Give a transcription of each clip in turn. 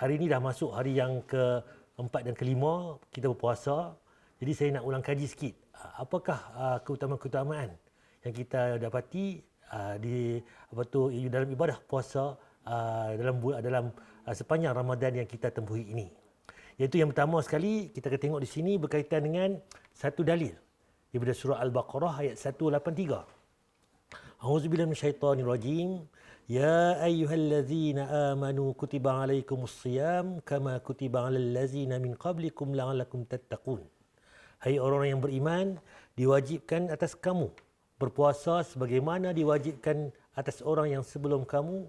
hari ini dah masuk hari yang keempat dan kelima kita berpuasa. Jadi saya nak ulang kaji sikit. Apakah keutamaan-keutamaan yang kita dapati di dalam ibadah puasa dalam sepanjang Ramadan yang kita tempuhi ini. Iaitu yang pertama sekali kita akan tengok di sini berkaitan dengan satu dalil daripada surah Al-Baqarah ayat 183. A'udzubillahi minasyaitonirrajim. Ya ayyuhallazina amanu kutiba alaikumusshiyam kama kutiba alal ladzina min qablikum la'allakum tattaqun. Hai orang yang beriman, diwajibkan atas kamu berpuasa sebagaimana diwajibkan atas orang yang sebelum kamu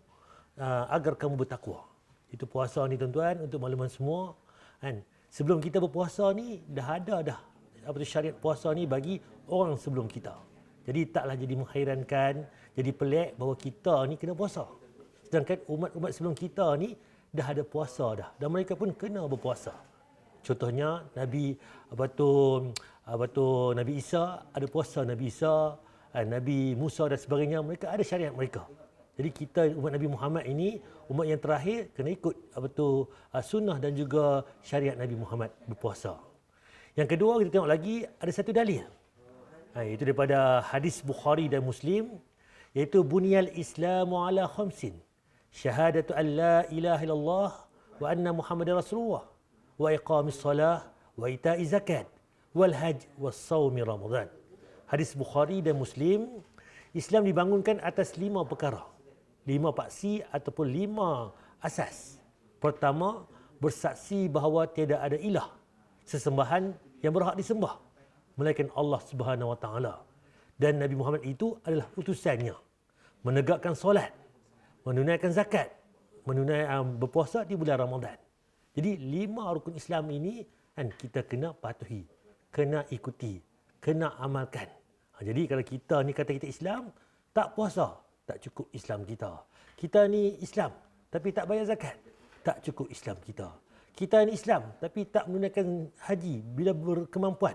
agar kamu bertakwa. Itu puasa ni tuan-tuan, untuk makluman semua kan. Sebelum kita berpuasa ni dah ada syariat puasa ni bagi orang sebelum kita. Jadi taklah jadi menghairankan, jadi pelik bahawa kita ni kena puasa. Sedangkan umat-umat sebelum kita ni dah ada puasa dah, dan mereka pun kena berpuasa. Contohnya Nabi Nabi Isa ada puasa, Nabi Isa, Nabi Musa dan sebagainya, mereka ada syariat mereka. Jadi kita umat Nabi Muhammad ini umat yang terakhir kena ikut sunnah dan juga syariat Nabi Muhammad berpuasa. Yang kedua kita tengok lagi ada satu dalil. Itu daripada hadis Bukhari dan Muslim, iaitu bunyal Islamu ala khamsin. Syahadatu an la ilaha illallah wa anna Muhammadar Rasulullah wa iqamis salah wa ita'iz zakat wal hajj was saumi Ramadan. Hadis Bukhari dan Muslim, Islam dibangunkan atas 5 perkara. 5 paksi ataupun 5 asas. Pertama, bersaksi bahawa tiada ada ilah sesembahan yang berhak disembah melainkan Allah Subhanahu Wa Taala, dan Nabi Muhammad itu adalah utusannya. Menegakkan solat, menunaikan zakat, berpuasa di bulan Ramadan. Jadi 5 rukun Islam ini kan kita kena patuhi, kena ikuti, kena amalkan. Jadi kalau kita ni kata kita Islam, tak puasa, tak cukup Islam kita. Kita ni Islam tapi tak bayar zakat, tak cukup Islam kita. Kita ni Islam tapi tak menunaikan haji bila berkemampuan,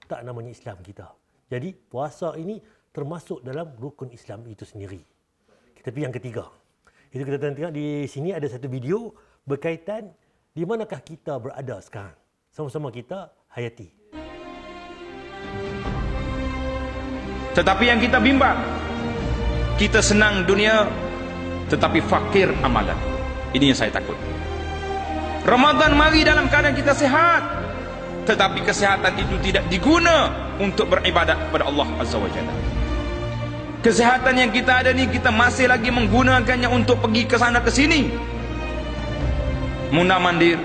tak namanya Islam kita. Jadi puasa ini termasuk dalam rukun Islam itu sendiri. Tapi yang ketiga, itu kita tengok di sini ada satu video berkaitan di manakah kita berada sekarang. Sama-sama kita hayati. Tetapi yang kita bimbang, kita senang dunia tetapi fakir amalan. Ini yang saya takut. Ramadan mari dalam keadaan kita sehat, tetapi kesehatan itu tidak diguna untuk beribadat kepada Allah Azza wa Jalla. Kesehatan yang kita ada ni kita masih lagi menggunakannya untuk pergi ke sana ke sini, mundar-mandir,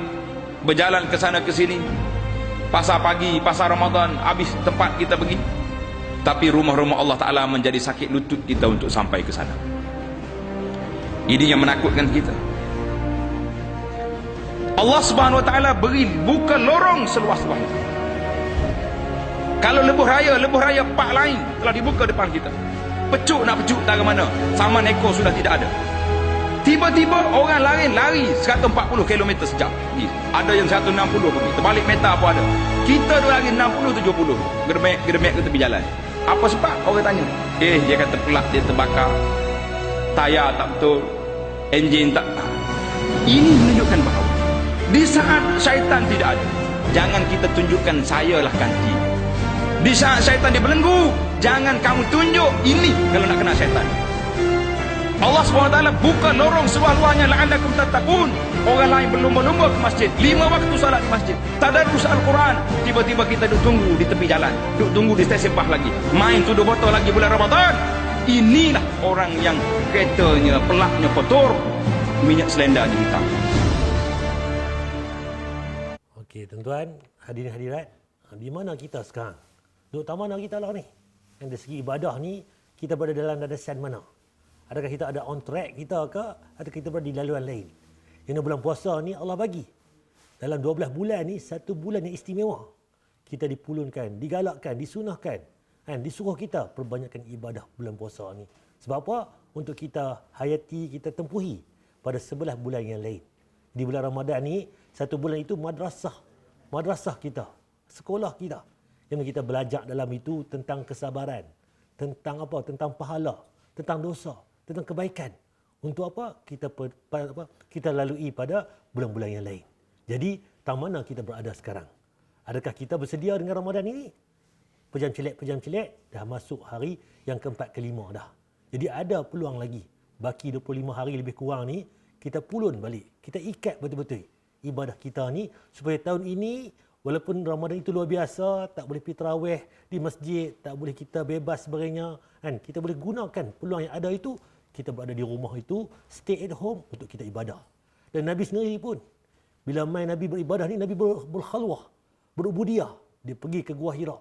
berjalan ke sana ke sini, pasar pagi, pasar Ramadan, habis tempat kita pergi. Tapi rumah-rumah Allah Ta'ala menjadi sakit lutut kita untuk sampai ke sana. Ini yang menakutkan kita. Allah Subhanahu Wa Ta'ala buka lorong seluas-luasnya. Kalau lebuh raya pak lain telah dibuka depan kita. Pecuk tak ke mana, sama neko sudah tidak ada. Tiba-tiba orang lain lari 140 km sejam. Ada yang 160 pergi, terbalik meter pun ada. Kita lari 60-70, germek ke tepi jalan. Apa sebab? Orang tanya. Dia kata pelak dia terbakar, tayar tak betul, enjin tak. Ini menunjukkan bahawa di saat syaitan tidak ada, jangan kita tunjukkan sayalah ganti. Di saat syaitan dibelenggu, jangan kamu tunjuk ini kalau nak kena syaitan. Allah SWT buka lorong seluas-luasnya la'allakum tattaqun. Orang lain berlumba-lumba ke masjid, 5 waktu salat di masjid, tadarus Al-Quran, tiba-tiba kita duduk tunggu di tepi jalan, duduk tunggu di stesen bah lagi, main tuduh botol lagi bulan Ramadan. Inilah orang yang keretanya, pelaknya kotor, minyak selendarnya hitam. Okey, tuan-tuan, hadirin hadirat, di mana kita sekarang? Duduk taman mana kita lah ni? Yang dari segi ibadah ni, kita berada dalam landasan mana? Adakah kita ada on track kita ke, atau kita berada di laluan lain? Yang bulan puasa ni Allah bagi. Dalam 12 bulan ni, 1 bulan yang istimewa. Kita dipulunkan, digalakkan, disunahkan, disuruh kita perbanyakkan ibadah bulan puasa ni. Sebab apa? Untuk kita hayati, kita tempuhi pada 11 bulan yang lain. Di bulan Ramadan ni, 1 bulan itu madrasah kita, sekolah kita. Yang kita belajar dalam itu tentang kesabaran, tentang apa? Tentang pahala, tentang dosa, tentang kebaikan. Untuk apa? Kita lalui pada bulan-bulan yang lain. Jadi, tang mana kita berada sekarang? Adakah kita bersedia dengan Ramadan ini? Pejam celek, dah masuk hari yang keempat kelima dah. Jadi ada peluang lagi. Baki 25 hari lebih kurang ni, kita pulun balik. Kita ikat betul-betul ibadah kita ni supaya tahun ini, walaupun Ramadan itu luar biasa, tak boleh pergi tarawih di masjid, tak boleh kita bebas sebagainya, kan? Kita boleh gunakan peluang yang ada itu, kita berada di rumah itu, stay at home untuk kita ibadah. Dan Nabi sendiri pun, bila main Nabi beribadah ni, Nabi berkhalwah, berubudiyah. Dia pergi ke Gua Hira,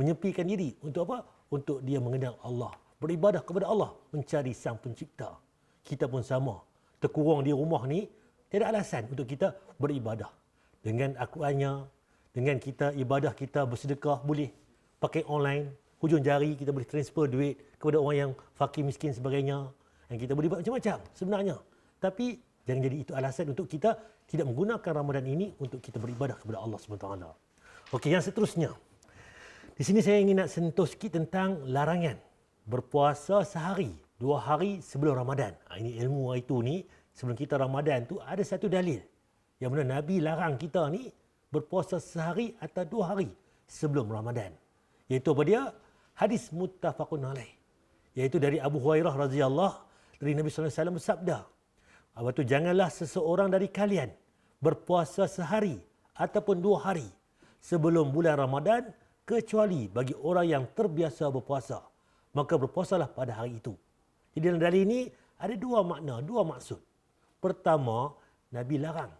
menyepikan diri. Untuk apa? Untuk dia mengenal Allah. Beribadah kepada Allah. Mencari Sang Pencipta. Kita pun sama. Terkurang di rumah ni, tiada alasan untuk kita beribadah. Dengan Al-Qurannya, dengan kita ibadah kita bersedekah, boleh pakai online. Hujung jari kita boleh transfer duit kepada orang yang fakir, miskin sebagainya. Dan kita boleh buat macam-macam sebenarnya. Tapi jangan jadi itu alasan untuk kita tidak menggunakan Ramadan ini untuk kita beribadah kepada Allah SWT. Okey, yang seterusnya. Di sini saya ingin nak sentuh sikit tentang larangan berpuasa sehari, 2 hari sebelum Ramadan. Ini ilmu hari itu ni, sebelum kita Ramadan tu ada satu dalil yang mana Nabi larang kita ni berpuasa sehari atau 2 hari sebelum Ramadan. Iaitu apa dia? Hadis muttafaqun alaih. Iaitu dari Abu Hurairah radhiyallahu dari Nabi sallallahu alaihi wasallam bersabda, apa tu, janganlah seseorang dari kalian berpuasa sehari ataupun 2 hari sebelum bulan Ramadan kecuali bagi orang yang terbiasa berpuasa. Maka berpuasalah pada hari itu. Jadi dalam dalil ini ada 2 makna, 2 maksud. Pertama, Nabi larang.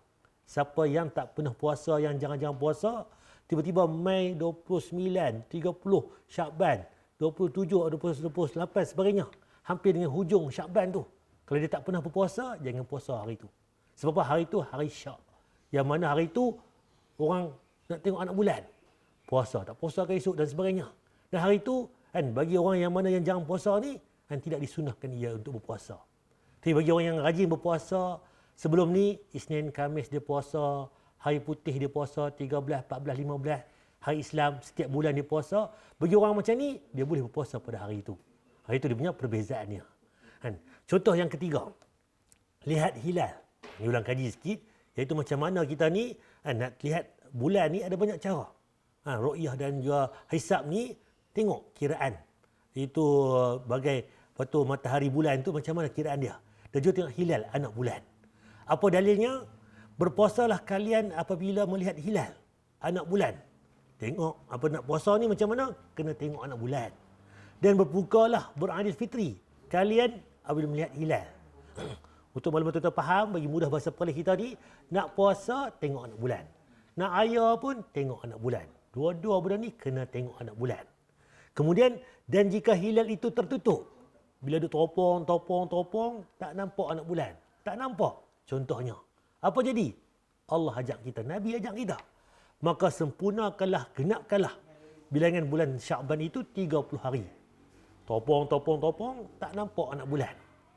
Siapa yang tak pernah puasa, yang jangan-jangan puasa, tiba-tiba Mei 29, 30 Syakban, 27, 28 sebagainya. Hampir dengan hujung Syakban tu. Kalau dia tak pernah berpuasa, jangan puasa hari itu. Sebab hari itu hari Syak. Yang mana hari itu orang nak tengok anak bulan. Puasa, tak puasa ke esok dan sebagainya. Dan hari itu, kan, bagi orang yang mana yang jangan puasa ni, kan, tidak disunahkan ia untuk berpuasa. Tapi bagi orang yang rajin berpuasa, sebelum ni, Isnin, Khamis dia puasa, Hari Putih dia puasa, 13, 14, 15, Hari Islam, setiap bulan dia puasa. Bagi orang macam ni, dia boleh berpuasa pada hari itu. Hari itu dia punya perbezaannya. Kan? Contoh yang ketiga, lihat hilal. Ini ulang kaji sikit, iaitu macam mana kita ni, kan, nak lihat bulan ni ada banyak cara. Ru'yah dan juga hisab ni, tengok kiraan. Itu bagai waktu matahari bulan tu macam mana kiraan dia. Dan juga tengok hilal anak bulan. Apa dalilnya? Berpuasalah kalian apabila melihat hilal anak bulan. Tengok apa nak puasa ni macam mana? Kena tengok anak bulan. Dan berbukalah beradil fitri kalian apabila melihat hilal. Untuk maklumat tuan-tuan faham, bagi mudah bahasa Perlis kita ni, nak puasa tengok anak bulan. Nak ayah pun tengok anak bulan. Dua-dua benda ni kena tengok anak bulan. Kemudian, dan jika hilal itu tertutup, bila dia teropong, tak nampak anak bulan. Tak nampak. Contohnya, apa jadi? Allah ajak kita, Nabi ajak kita. Maka sempurnakanlah, genapkanlah bilangan bulan Syakban itu 30 hari. Teropong, tak nampak anak bulan.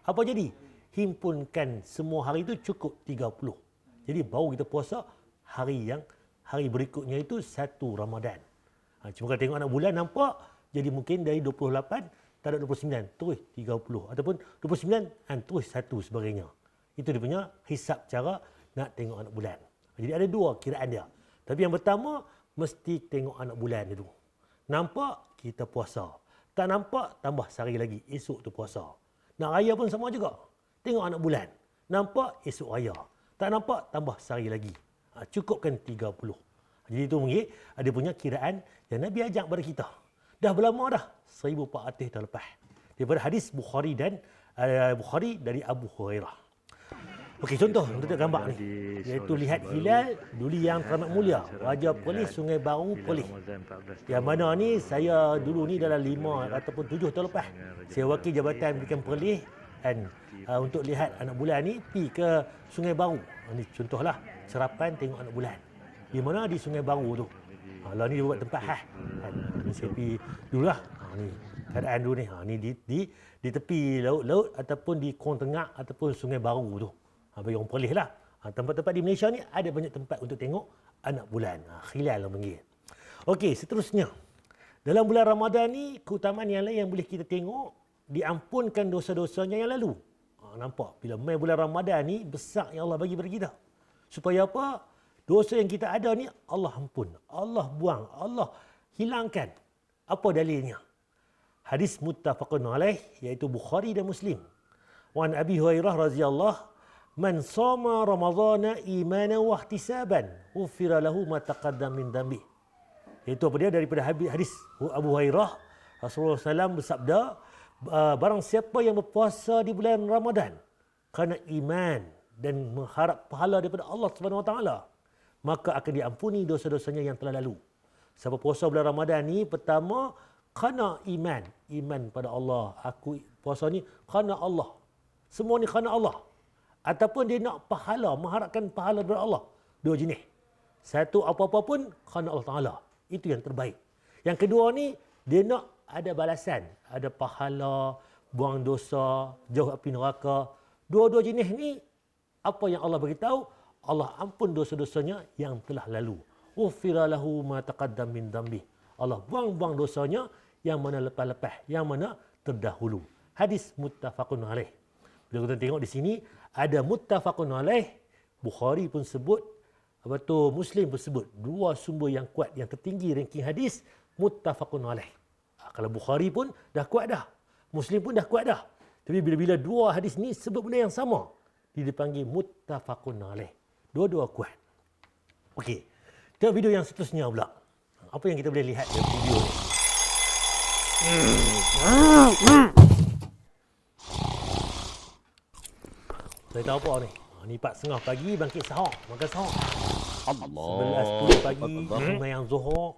Apa jadi? Himpunkan semua hari itu cukup 30. Jadi baru kita puasa hari berikutnya itu 1 Ramadan. Cuma kalau tengok anak bulan nampak, jadi mungkin dari 28, tak ada 29, terus 30. Ataupun 29, terus 1 sebagainya. Itu dia punya hisab cara nak tengok anak bulan. Jadi ada 2 kiraan dia. Tapi yang pertama, mesti tengok anak bulan dulu. Nampak, kita puasa. Tak nampak, tambah sehari lagi. Esok tu puasa. Nak raya pun sama juga. Tengok anak bulan. Nampak, esok raya. Tak nampak, tambah sehari lagi. Cukupkan 30. Jadi itu mungkin ada punya kiraan yang Nabi ajak kepada kita. Dah berlama dah. 1400 tahun lepas. Daripada hadis Bukhari dan Bukhari dari Abu Hurairah. Okey, contoh untuk gambar ni. Iaitu lihat hilal duli yang teramat mulia. Raja Perlis, Sungai Baru Perlis. Yang mana ni saya dulu ni dalam 5 ataupun 7 tahun lepas. Saya wakil Jabatan Pendidikan Perlis dan untuk lihat anak bulan ni pergi ke Sungai Baru. Ini contohlah serapan tengok anak bulan. Di mana? Di Sungai Baru tu. Lah ni dia buat tempat khas. Ni saya pergi dululah. Ni keadaan dulu ni. Ni di tepi laut ataupun di Kurang Tengah ataupun Sungai Baru tu. Bagi orang Perlis lah. Tempat-tempat di Malaysia ni ada banyak tempat untuk tengok anak bulan. Hilal lah panggil. Okey, seterusnya. Dalam bulan Ramadan ni, keutamaan yang lain yang boleh kita tengok, diampunkan dosa-dosanya yang lalu. nampak bila main bulan Ramadan ni besar yang Allah bagi kepada kita. Supaya apa? Dosa yang kita ada ni Allah ampun, Allah buang, Allah hilangkan. Apa dalilnya? Hadis muttafaqun alaih iaitu Bukhari dan Muslim. Wa an Abi Hurairah radhiyallahu man shama ramadhana imanan wa ihtisaban ghufira lahu ma taqaddam min dhanbi. Itu apa dia daripada hadis Abu Hurairah Rasulullah SAW bersabda, barang siapa yang berpuasa di bulan Ramadan kerana iman dan mengharap pahala daripada Allah Subhanahu Wa Taala, maka akan diampuni dosa-dosanya yang telah lalu. Siapa puasa bulan Ramadan ni pertama kerana iman pada Allah. Aku puasa ni kerana Allah. Semua ni kerana Allah. Ataupun dia nak pahala, mengharapkan pahala daripada Allah. Dua jenis. Satu apa-apa pun kerana Allah Taala. Itu yang terbaik. Yang kedua ni dia nak ada balasan, ada pahala, buang dosa, jauh api neraka. Dua-dua jenis ni apa yang Allah beritahu, Allah ampun dosa-dosanya yang telah lalu. Ghufira lahu ma taqaddam min dhanbi. Allah buang-buang dosanya yang mana lepas-lepas, yang mana terdahulu. Hadis muttafaqun alaih. Bila kita tengok di sini ada muttafaqun alaih, Bukhari pun sebut, apa tu Muslim pun sebut, dua sumber yang kuat yang tertinggi ranking hadis muttafaqun alaih. Kalau Bukhari pun dah kuat dah, Muslim pun dah kuat dah. Tapi bila-bila dua hadis ni sebut benda yang sama, dia dipanggil muttafaqun alaih. Dua-dua kuat. Okey. Tengok video yang seterusnya pula. Apa yang kita boleh lihat dalam video ni? Saya tahu apa ni? Ni 4.30 pagi bangkit sahur, makan sahur. 11.10 pagi sembahyang zuhur.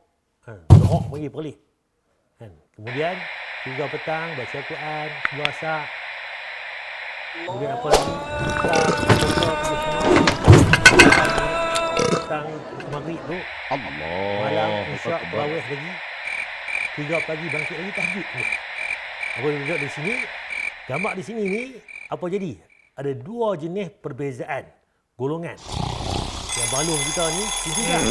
Zuhur pagi perli. Kemudian 3 petang baca Quran, sebelum asar. Kemudian apa lagi? Petang maghrib tu. Malam isyak tarawih lagi. 3 pagi bangkit lagi tahajud. Apa yang tengok di sini? Gambar di sini ni apa jadi? Ada dua jenis perbezaan golongan. Yang balung kita ni kunci jam.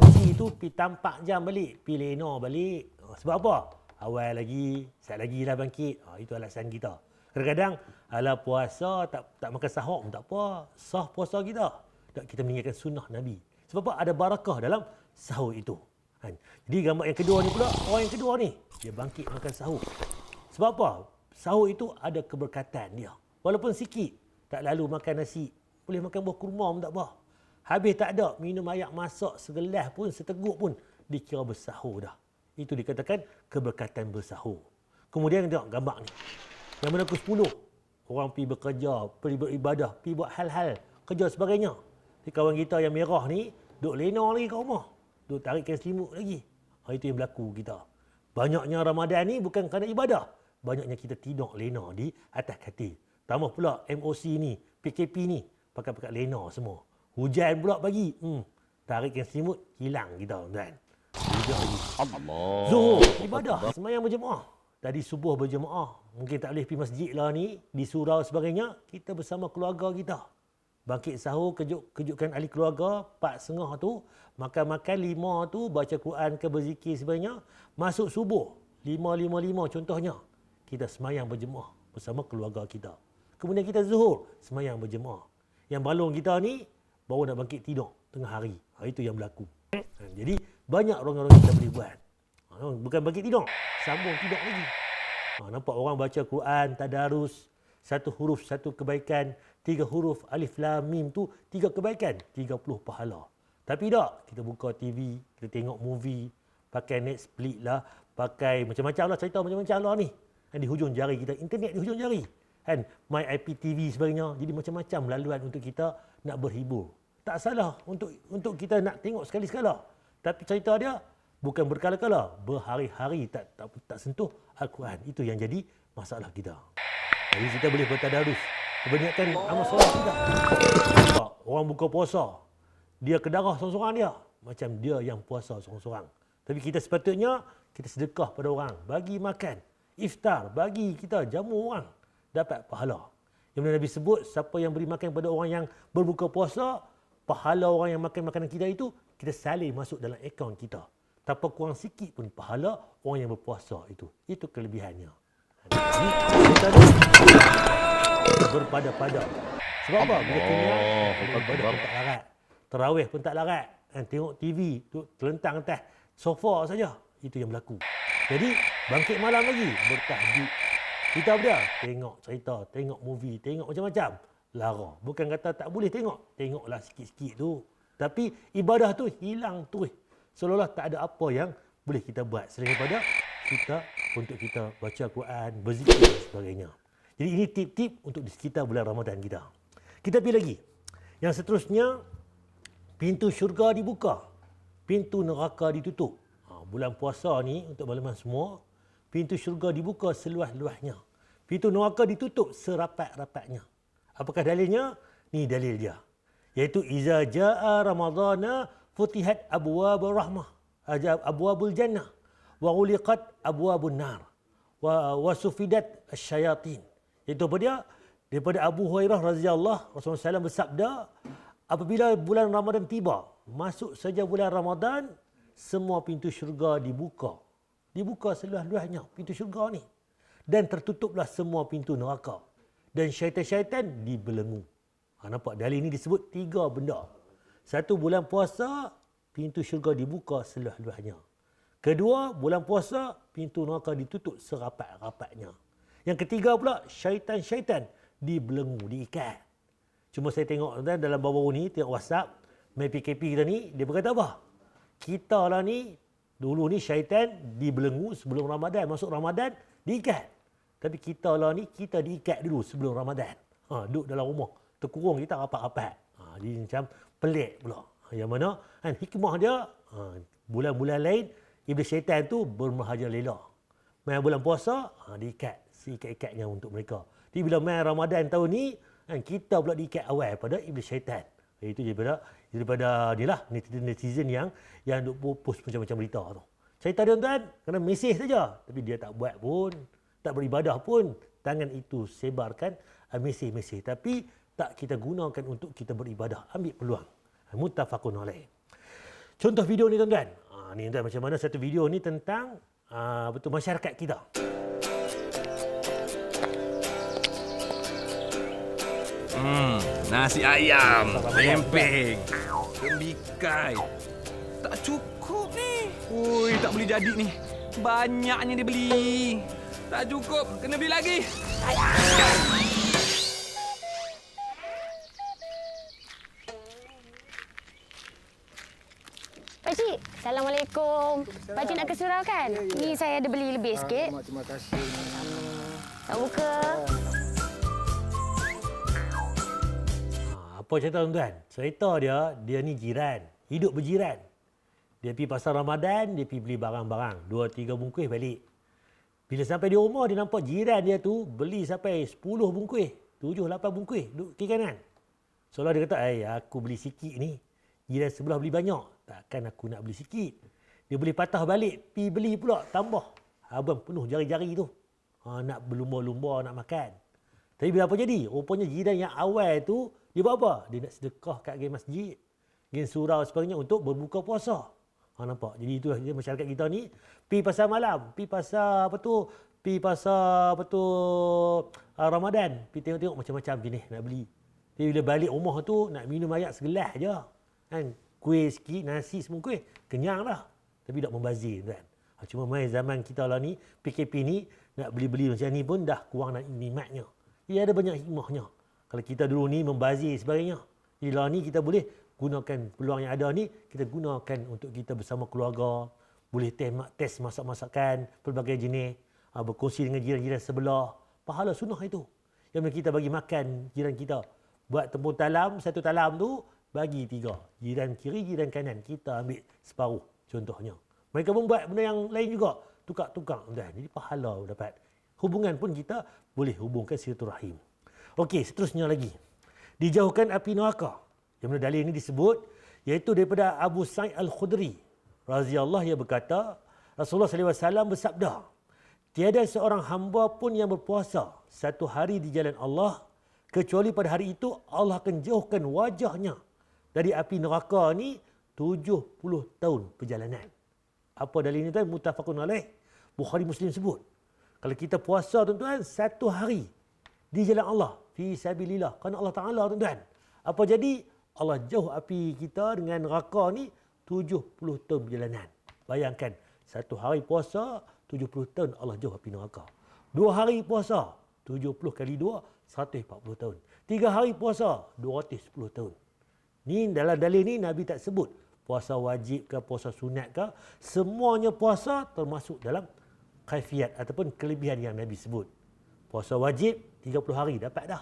Kunci tu pi tampak jam balik, pi lena balik. Sebab apa? Awal lagi, sat lagi lah bangkit. Itu alasan kita. Kadang-kadang ala puasa tak makan sahur pun tak apa. Sah puasa kita. Tak kita meninggalkan sunnah Nabi. Sebab apa? Ada barakah dalam sahur itu. Jadi gambar yang kedua ni pula, orang yang kedua ni dia bangkit makan sahur. Sebab apa? Sahur itu ada keberkatan dia. Walaupun sikit, tak lalu makan nasi, boleh makan buah kurma pun tak apa. Habis tak ada, minum air masak segelas pun, seteguk pun, dikira bersahur dah. Itu dikatakan keberkatan bersahur. Kemudian tengok gambar ni. Yang mana pukul 10, orang pergi bekerja, pergi beribadah, pergi buat hal-hal, kerja sebagainya. Di kawan kita yang merah ni, duduk lena lagi kat rumah. Duduk tarik kain selimut lagi. Itu yang berlaku kita. Banyaknya Ramadan ni bukan kerana ibadah. Banyaknya kita tidur lena di atas katil. Tambah pula MOC ni, PKP ni, pakai-pakai lena semua. Hujan pula pagi. Tarik kain selimut, hilang kita kan. Zuhur, ibadah, sembahyang berjemaah. Tadi subuh berjemaah. Mungkin tak boleh pergi masjid lah ni, di surau sebagainya. Kita bersama keluarga kita. Bangkit sahur, kejutkan ahli keluarga, 4.30 tu, makan-makan 5 tu, baca Quran ke berzikir sebagainya. Masuk subuh, 5.55 contohnya. Kita sembahyang berjemaah bersama keluarga kita. Kemudian kita zuhur, sembahyang berjemaah. Yang balong kita ni, baru nak bangkit tidur tengah hari. Itu yang berlaku. Jadi, banyak orang-orang kita boleh buat. Bukan bangkit tidur, sambung tidur lagi. Nampak orang baca Quran, tadarus, satu huruf, satu kebaikan, 3 huruf, alif, lam, mim tu, 3 kebaikan, 30 pahala. Tapi tak, kita buka TV, kita tengok movie, pakai Netflix lah, pakai macam-macam lah, cerita macam-macam lah ni. Di hujung jari kita, internet di hujung jari. Kan, My IPTV sebagainya. Jadi macam-macam laluan untuk kita nak berhibur. Tak salah untuk kita nak tengok sekali-sekala. Tapi cerita dia bukan berkala-kala, berhari-hari tak sentuh Al-Quran. Itu yang jadi masalah kita. Jadi kita boleh bertadarus. Kebanyakan amal solat kita. Orang buka puasa, dia kedarah sorang-sorang dia. Macam dia yang puasa sorang-sorang. Tapi kita sepatutnya, kita sedekah pada orang. Bagi makan, iftar, bagi kita jamu orang. Dapat pahala. Yang mana Nabi sebut, siapa yang beri makan kepada orang yang berbuka puasa, pahala orang yang makan makanan kita itu, kita salin masuk dalam akaun kita. Tanpa kurang sikit pun pahala orang yang berpuasa itu. Itu kelebihannya. Jadi, kita berpada-pada. Sebab apa? Bila kenyang, Allahu ibadah pun tak larat. Tarawih pun tak larat. Tengok TV, terlentang atas sofa saja. Itu yang berlaku. Jadi, bangkit malam lagi, bertahajud. Kita apa dia? Tengok cerita, tengok movie, tengok macam-macam. Lara. Bukan kata tak boleh tengok. Tengoklah sikit-sikit tu. Tapi ibadah tu hilang terus. Seolah-olah tak ada apa yang boleh kita buat. Selain daripada kita untuk kita baca Quran, berzikir dan sebagainya. Jadi ini tip-tip untuk di sekitar bulan Ramadan kita. Kita pergi lagi. Yang seterusnya, pintu syurga dibuka. Pintu neraka ditutup. Bulan puasa ni, untuk makluman semua, pintu syurga dibuka seluas-luasnya. Pintu neraka ditutup serapat-rapatnya. Apakah dalilnya? Ni dalil dia. Iaitu, Iza ja'a Ramadana futihat abwabur rahmah. Abwabul jannah. Wa uliqat abwabun nar. Wa sufidat asyayatin. Iaitu apa dia? Daripada Abu Hurairah radhiyallahu Rasulullah SAW bersabda, apabila bulan Ramadan tiba, masuk saja bulan Ramadan, semua pintu syurga dibuka. Dibuka seluas-luasnya pintu syurga ni. Dan tertutuplah semua pintu neraka. Dan syaitan-syaitan dibelenggu. Nampak? Dalil ini disebut 3 benda. Satu, bulan puasa, pintu syurga dibuka seluas-luasnya. Kedua, bulan puasa, pintu neraka ditutup serapat-rapatnya. Yang ketiga pula, syaitan-syaitan dibelenggu, diikat. Cuma saya tengok dalam baru-baru ni, tengok WhatsApp, main PKP kita ni, dia berkata apa? Kita lah ni, dulu ni syaitan dibelenggu sebelum Ramadan. Masuk Ramadan, diikat. Tapi kita lah ni, kita diikat dulu sebelum Ramadan. Duduk dalam rumah, terkurung kita rapat-rapat. Jadi macam pelik pula. Yang mana hikmah dia, bulan-bulan lain, iblis syaitan tu bermahaja lela. Main bulan puasa, diikat. Ikat-ikatnya untuk mereka. Jadi bila main Ramadan tahun ni, kita pula diikat awal pada iblis syaitan. Itu daripada ni lah, netizen yang duk post macam-macam berita tu. Cerita dia tuan, kena mesej saja. Tapi dia tak buat pun, tak beribadah pun. Tangan itu sebarkan mesej-mesej. Tapi tak kita gunakan untuk kita beribadah. Ambil peluang. Muttafaqun alaih. Contoh video ni tuan-tuan. Ni tuan, macam mana satu video ni tentang betul masyarakat kita. Nasi ayam, lempeng, tembikai. Tak cukup ni. Ui, tak boleh jadi ni. Banyaknya dia beli. Tak cukup, kena beli lagi. Pakcik, Assalamualaikum. Pakcik nak ke surau kan? Ni saya ada beli lebih sikit. Terima kasih. Tak buka. Apa cerita tuan-tuan? Cerita dia ni jiran. Hidup berjiran. Dia pergi pasar Ramadan, dia pergi beli barang-barang. 2-3 bungkus balik. Bila sampai di rumah, dia nampak jiran dia tu beli sampai 10 bungkus. 7-8 bungkus duduk kiri kanan. Seolah dia kata, aku beli sikit ni. Jiran sebelah beli banyak. Takkan aku nak beli sikit. Dia boleh patah balik, pergi beli pula, tambah. Abang penuh jari-jari tu. Nak berlumba-lumba, nak makan. Tapi bila apa jadi? Rupanya jiran yang awal tu, dia buat apa? Dia nak sedekah kat geng masjid, geng surau sebagainya untuk berbuka puasa. Nampak? Jadi itulah dia masyarakat kita ni. Pergi pasar malam, pergi pasar Ramadan. Pergi tengok-tengok macam-macam jenis nak beli. Tapi bila balik rumah tu, nak minum air segelas je. Kuih sikit, nasi semua kenyang dah. Tapi tak membazir kan. Cuma main zaman kita lah ni, PKP ni, nak beli-beli macam ni pun dah kurang nak nikmatnya. Ia ada banyak hikmahnya. Kalau kita dulu ni membazir sebagainya. Jadi lah ni kita boleh gunakan peluang yang ada ni, kita gunakan untuk kita bersama keluarga. Boleh test masak-masakan, pelbagai jenis. Berkongsi dengan jiran-jiran sebelah. Pahala sunnah itu. Yang mana kita bagi makan jiran kita. Buat tempur talam, satu talam tu, bagi 3. Jiran kiri, jiran kanan. Kita ambil separuh contohnya. Mereka pun buat benda yang lain juga. Tukar-tukar. Jadi pahala dapat. Hubungan pun kita boleh hubungkan silaturahim. Okey, seterusnya lagi. Dijauhkan api neraka. Yang mana dalil ini disebut, iaitu daripada Abu Sa'id Al-Khudri. Radhiyallahu ia berkata, Rasulullah SAW bersabda, tiada seorang hamba pun yang berpuasa satu hari di jalan Allah, kecuali pada hari itu Allah akan jauhkan wajahnya dari api neraka ni 70 tahun perjalanan. Apa dalil ini tuan? Muttafaqun alaih. Bukhari Muslim sebut. Kalau kita puasa tuan-tuan, satu hari di jalan Allah, fi sabilillah. Kerana Allah Ta'ala, tuan-tuan. Apa jadi? Allah jauh api kita dengan neraka ni 70 tahun perjalanan. Bayangkan, satu hari puasa, 70 tahun Allah jauh api neraka. 2 hari puasa, 70 kali 2, 140 tahun. 3 hari puasa, 210 tahun. Ni dalam dalil ni Nabi tak sebut puasa wajib ke, puasa sunat ke. Semuanya puasa termasuk dalam kaifiat ataupun kelebihan yang Nabi sebut. Puasa wajib 30 hari dapat dah.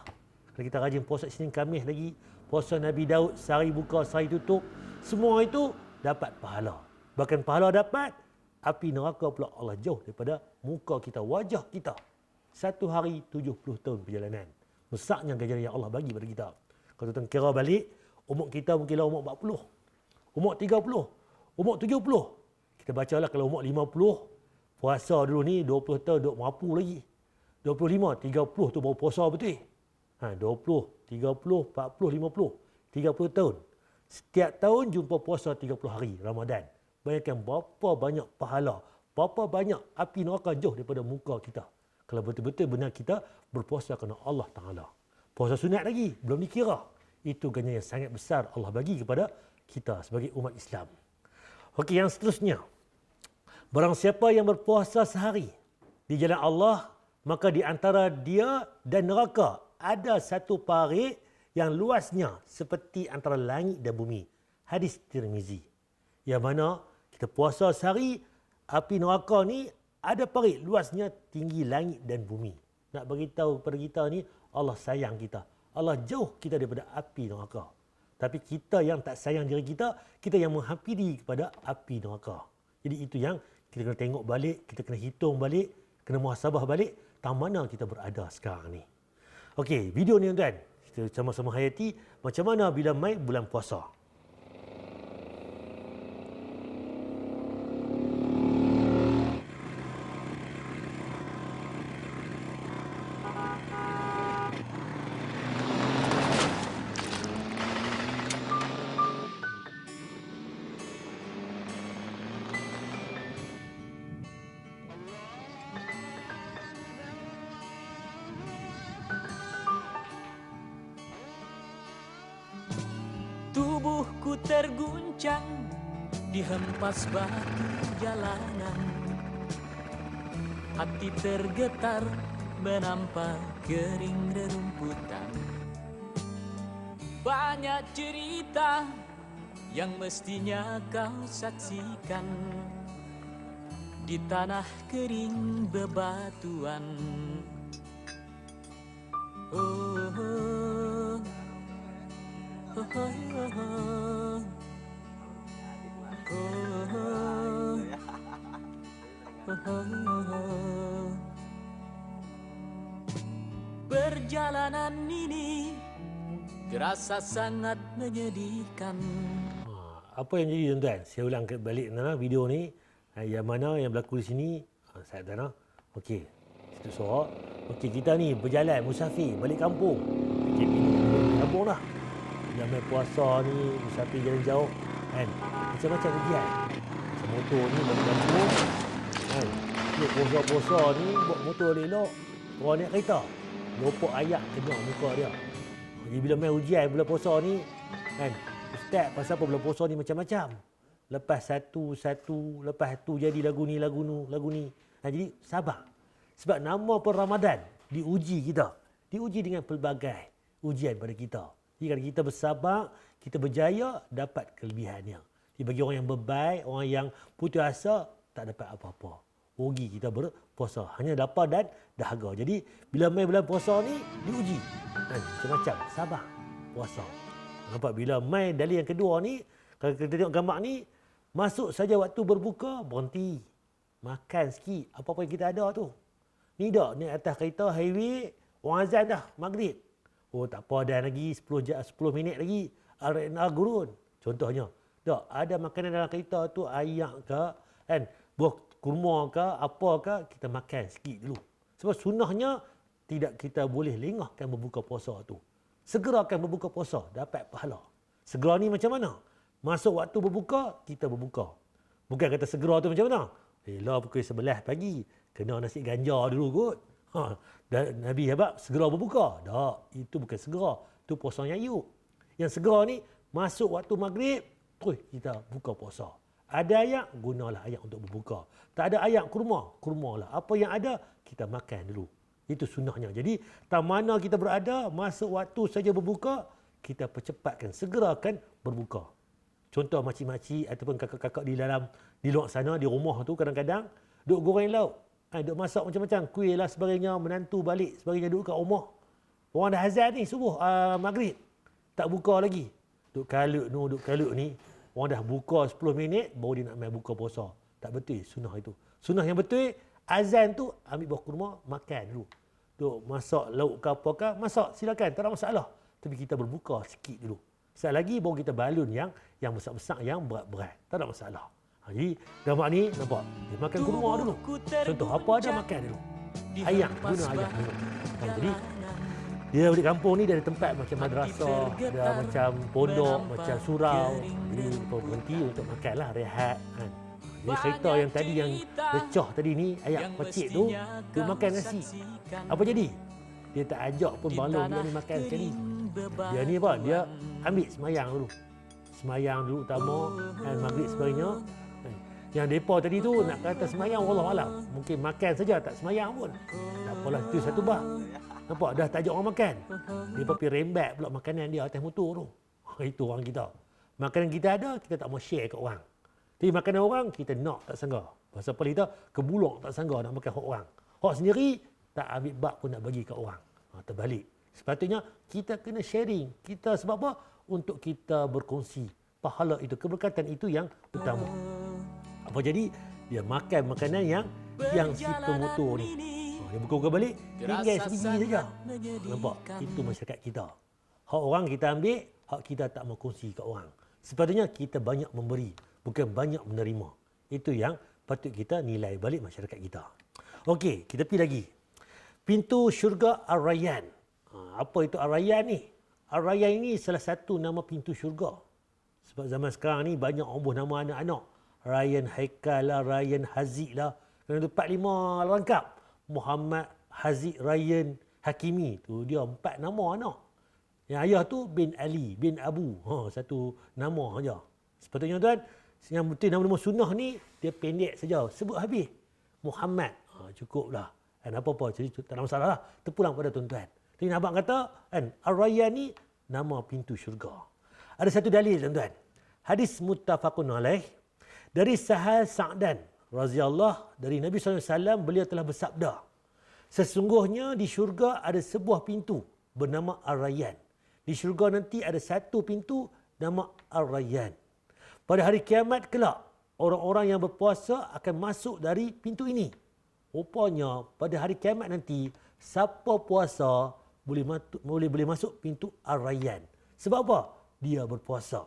Kalau kita rajin puasa Isnin Khamis lagi, puasa Nabi Daud sehari buka sehari tutup, semua itu dapat pahala. Bahkan pahala dapat, api neraka pula Allah jauh daripada muka kita, wajah kita. Satu hari 70 tahun perjalanan. Besarnya ganjaran yang Allah bagi pada kita. Kalau tuan kira balik, umur kita mungkinlah umur 40, umur 30, umur 70. Kita bacalah kalau umur 50, puasa dulu ni 20 tahun duk mampu lagi. 25, 30 tu baru puasa betul. 20, 30, 40, 50. 30 tahun. Setiap tahun jumpa puasa 30 hari Ramadan. Bayangkan berapa banyak pahala, berapa banyak api neraka jauh daripada muka kita. Kalau betul-betul benar kita berpuasa kerana Allah Ta'ala. Puasa sunat lagi, belum dikira. Itu ganjaran yang sangat besar Allah bagi kepada kita sebagai umat Islam. Okey, yang seterusnya. Barang siapa yang berpuasa sehari di jalan Allah, maka di antara dia dan neraka ada satu parit yang luasnya seperti antara langit dan bumi. Hadis Tirmizi. Yang mana kita puasa sehari, api neraka ni ada parit luasnya tinggi langit dan bumi. Nak beritahu kepada kita ni, Allah sayang kita. Allah jauh kita daripada api neraka. Tapi kita yang tak sayang diri kita, kita yang menghampiri kepada api neraka. Jadi itu yang kita kena tengok balik, kita kena hitung balik, kena muhasabah balik, tang mana kita berada sekarang ni. Okey, video ni tuan-tuan, kita sama-sama hayati macam mana bila mai bulan puasa. Tubuhku terguncang dihempas batu jalanan. Hati tergetar menampak kering rerumputan. Banyak cerita yang mestinya kau saksikan di tanah kering bebatuan. Oh, oh. Oh, oh, oh, oh. Oh, oh, oh. Perjalanan ini terasa sangat menyedihkan. Apa yang jadi tuan-tuan? Saya ulang balik video ni. Yang mana yang berlaku di sini? Saya tak. Okey. Situ suara. Okey, kita ni berjalan musafir balik kampung. PKP ni balik kampung dah. Dah main puasa ni, musafir jalan jauh. Kan? Macam-macam ujian. Macam motor ni balik kampung. Kan? Dia puasa-puasa ni buat motor elok. Orang naik kereta. Lopok ayak kena muka dia. Jadi bila main ujian bulan puasa ni, kan? Ustaz, pasal apa bulan puasa ni macam-macam. Lepas satu, lepas tu jadi lagu ni. Nah, jadi sabar. Sebab nama pun Ramadan, diuji kita. Diuji dengan pelbagai ujian pada kita. Jadi kalau kita bersabar, kita berjaya, dapat kelebihannya. Jadi bagi orang yang berbaik, orang yang putus asa, tak dapat apa-apa. Rugi kita berpuasa. Hanya dapat dan dahaga. Jadi bila main bulan puasa ni, diuji. Macam-macam. Sabar. Puasa. Nampak bila main dalil yang kedua ni, kalau kita tengok gambar ni, masuk saja waktu berbuka, berhenti. Makan sikit. Apa-apa yang kita ada tu. Ni dah, ni atas kereta, highway, orang azan dah, maghrib. Oh tak apa, dah lagi 10 minit lagi. RNR gurun. Contohnya. Tak, ada makanan dalam kereta tu, ayak ke, kan, buah kurma ke, apa ke, kita makan sikit dulu. Sebab sunnahnya, tidak kita boleh lengahkan berbuka puasa tu. Segerakan berbuka puasa, dapat pahala. Segera ni macam mana? Masuk waktu berbuka, kita berbuka. Bukan kata segera tu macam mana? Lah pukul 11 pagi, kena nasi ganja dulu kot. Dan Nabi hebat, segera berbuka. Tak, itu bukan segera. Itu puasa yang ayuk. Yang segera ni, masuk waktu maghrib, terus kita buka puasa. Ada ayat, gunalah ayat untuk berbuka. Tak ada ayat, kurmalah. Apa yang ada, kita makan dulu. Itu sunnahnya. Jadi, tak mana kita berada, masuk waktu saja berbuka, kita percepatkan, segerakan berbuka. Contoh makcik-makcik ataupun kakak-kakak di luar sana, di rumah tu kadang-kadang, duk goreng lauk. Duk masak macam-macam, kuih lah sebagainya, menantu balik sebagainya, duduk kat rumah. Orang dah azan ni, subuh, maghrib. Tak buka lagi. Duk kalut ni, orang dah buka 10 minit, baru dia nak main buka puasa. Tak betul sunnah itu. Sunnah yang betul, azan tu ambil buah kurma, makan dulu. Duk masak lauk ke apakah, masak silakan, tak ada masalah. Tapi kita berbuka sikit dulu. Sekali lagi baru kita balun yang besar-besar, yang berat-berat. Tak ada masalah. Jadi gambar ni nampak, dia makan kurma dulu. Contoh apa ada makan dulu. Ayam, guna ayam dulu. Jadi dia di kampung ni dia ada tempat macam madrasah, ada macam pondok, macam surau. Jadi berhenti untuk makanlah, rehat kan. Ni cerita yang tadi yang lecah tadi ni, ayat pakcik tu dia makan nasi. Apa jadi? Dia tak ajak pun balong dia ni makan sekali. Dia ni apa? Dia ambil semayang dulu. Semayang dulu utama dan maghrib sebagainya. Yang depa tadi tu nak kata semayang, wallahualam. Mungkin makan saja tak semayang pun. Tak apalah, itu satu bab. Nampak dah tak ajak orang makan. Dia pergi rembat pula makanan dia atas motor tu. Itu orang kita. Makanan kita ada, kita tak mau share kat orang. Tapi makanan orang kita nak tak sangka. Pasal apa kita kebulok tak sangka nak makan hak orang. Hak sendiri tak ambil bab pun nak bagi kat orang. Terbalik. Sepatutnya kita kena sharing. Kita sebab apa? Untuk kita berkongsi. Pahala itu, keberkatan itu yang utama. Apa jadi? Dia makan makanan yang si pemotor ni. Dia buka-buka balik, tinggal sebiji saja. Nampak? Itu masyarakat kita. Hak orang kita ambil, hak kita tak mau kongsi kat orang. Sepatutnya kita banyak memberi, bukan banyak menerima. Itu yang patut kita nilai balik masyarakat kita. Okey, kita pergi lagi. Pintu syurga Ar-Rayyan. Apa itu Ar-Rayyan ni? Ar-Rayyan ini salah satu nama pintu syurga. Sebab zaman sekarang ni banyak orang nama anak-anak. Rayyan Haikal lah, Rayyan Haziq lah. Kena 4-5 lengkap. Muhammad Haziq Rayyan Hakimi. Tu dia 4 nama anak. Yang ayah tu bin Ali, bin Abu. Satu nama saja. Sepatutnya tuan, yang betul nama-nama sunnah ni, dia pendek saja. Sebut habis. Muhammad. Cukuplah. Dan apa-apa. Jadi tak ada masalah lah. Terpulang pada tuan-tuan. Tapi abang kata, kan, Ar-Rayyan ni nama pintu syurga. Ada satu dalil tuan-tuan. Hadis muttafaqun alaih. Dari Sahal Sa'dan radhiyallahu dari Nabi SAW, beliau telah bersabda, sesungguhnya di syurga ada sebuah pintu bernama Ar-Rayyan. Di syurga nanti ada satu pintu nama Ar-Rayyan. Pada hari kiamat kelak, orang-orang yang berpuasa akan masuk dari pintu ini. Rupanya pada hari kiamat nanti, siapa puasa boleh masuk pintu Ar-Rayyan. Sebab apa? Dia berpuasa.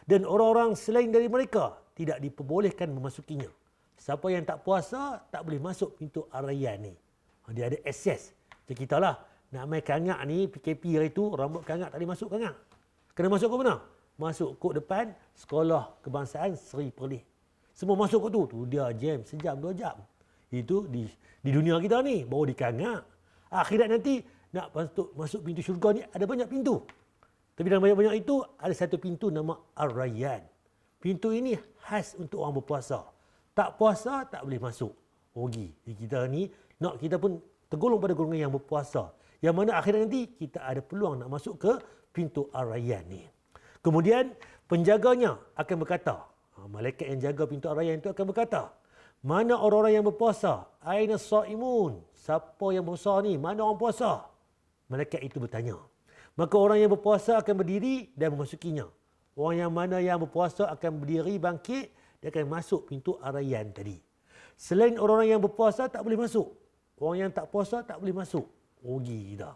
Dan orang-orang selain dari mereka tidak diperbolehkan memasukinya. Siapa yang tak puasa, tak boleh masuk pintu Ar-Rayyan ni. Dia ada akses. Macam kita lah, nak main kangak ni, PKP hari tu, rambut kangak tak boleh masuk kangak. Kena masuk ke mana? Masuk kod depan, Sekolah Kebangsaan Seri Perlis. Semua masuk ke tu. Tu dia jam, sejam, 2 jam. Itu di dunia kita ni, baru dikangak. Akhirat nanti, nak masuk pintu syurga ni, ada banyak pintu. Tapi dalam banyak-banyak itu, ada satu pintu nama Ar-Rayyan. Pintu ini khas untuk orang berpuasa. Tak puasa, tak boleh masuk. Rugi. Jadi kita ni, kita pun tergolong pada golongan yang berpuasa. Yang mana akhirat nanti, kita ada peluang nak masuk ke pintu Ar-Rayyan ni. Kemudian, penjaganya akan berkata, malaikat yang jaga pintu Ar-Rayyan itu akan berkata, mana orang-orang yang berpuasa? Aina sa'imun? Siapa yang berpuasa ni? Mana orang puasa? Malaikat itu bertanya. Maka orang yang berpuasa akan berdiri dan memasukinya. Orang yang mana yang berpuasa akan berdiri, bangkit, dia akan masuk pintu Ar-Rayyan tadi. Selain orang-orang yang berpuasa tak boleh masuk. Orang yang tak puasa tak boleh masuk. Rugi kita.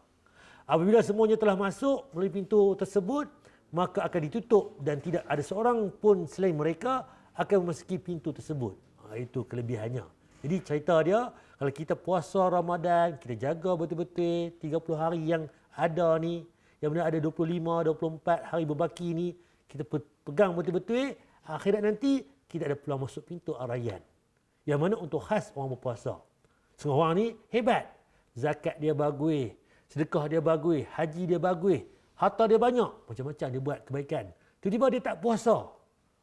Apabila semuanya telah masuk melalui pintu tersebut, maka akan ditutup dan tidak ada seorang pun selain mereka akan memasuki pintu tersebut. Itu kelebihannya. Jadi cerita dia, kalau kita puasa Ramadan, kita jaga betul-betul 30 hari yang ada ni, yang benar ada 25, 24 hari berbaki ni, kita pegang betul-betul, akhirat nanti kita ada peluang masuk pintu Ar-Rayyan. Yang mana untuk khas orang berpuasa. Setengah orang ni hebat. zakat dia bagus, sedekah dia bagus, haji dia bagus, harta dia banyak, macam-macam dia buat kebaikan. Tiba-tiba dia tak puasa,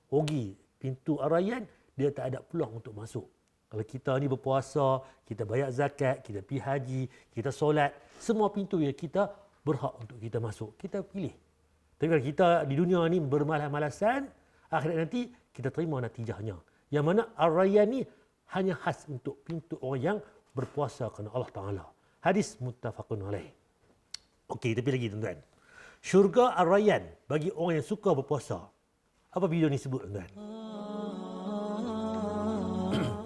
rugi. Pintu Ar-Rayyan dia tak ada peluang untuk masuk. Kalau kita ni berpuasa, kita bayar zakat, kita pergi haji, kita solat, semua pintu yang kita berhak untuk kita masuk. Kita pilih. Tapi kalau kita di dunia ni bermalas-malasan, akhirat nanti kita terima natijahnya. Yang mana Ar-Rayyan ni hanya khas untuk pintu orang yang berpuasa kerana Allah Ta'ala. Hadis muttafaqun alaih. Okey, tapi lagi tuan-tuan. Syurga Ar-Rayyan bagi orang yang suka berpuasa. Apa video ni sebut tuan-tuan?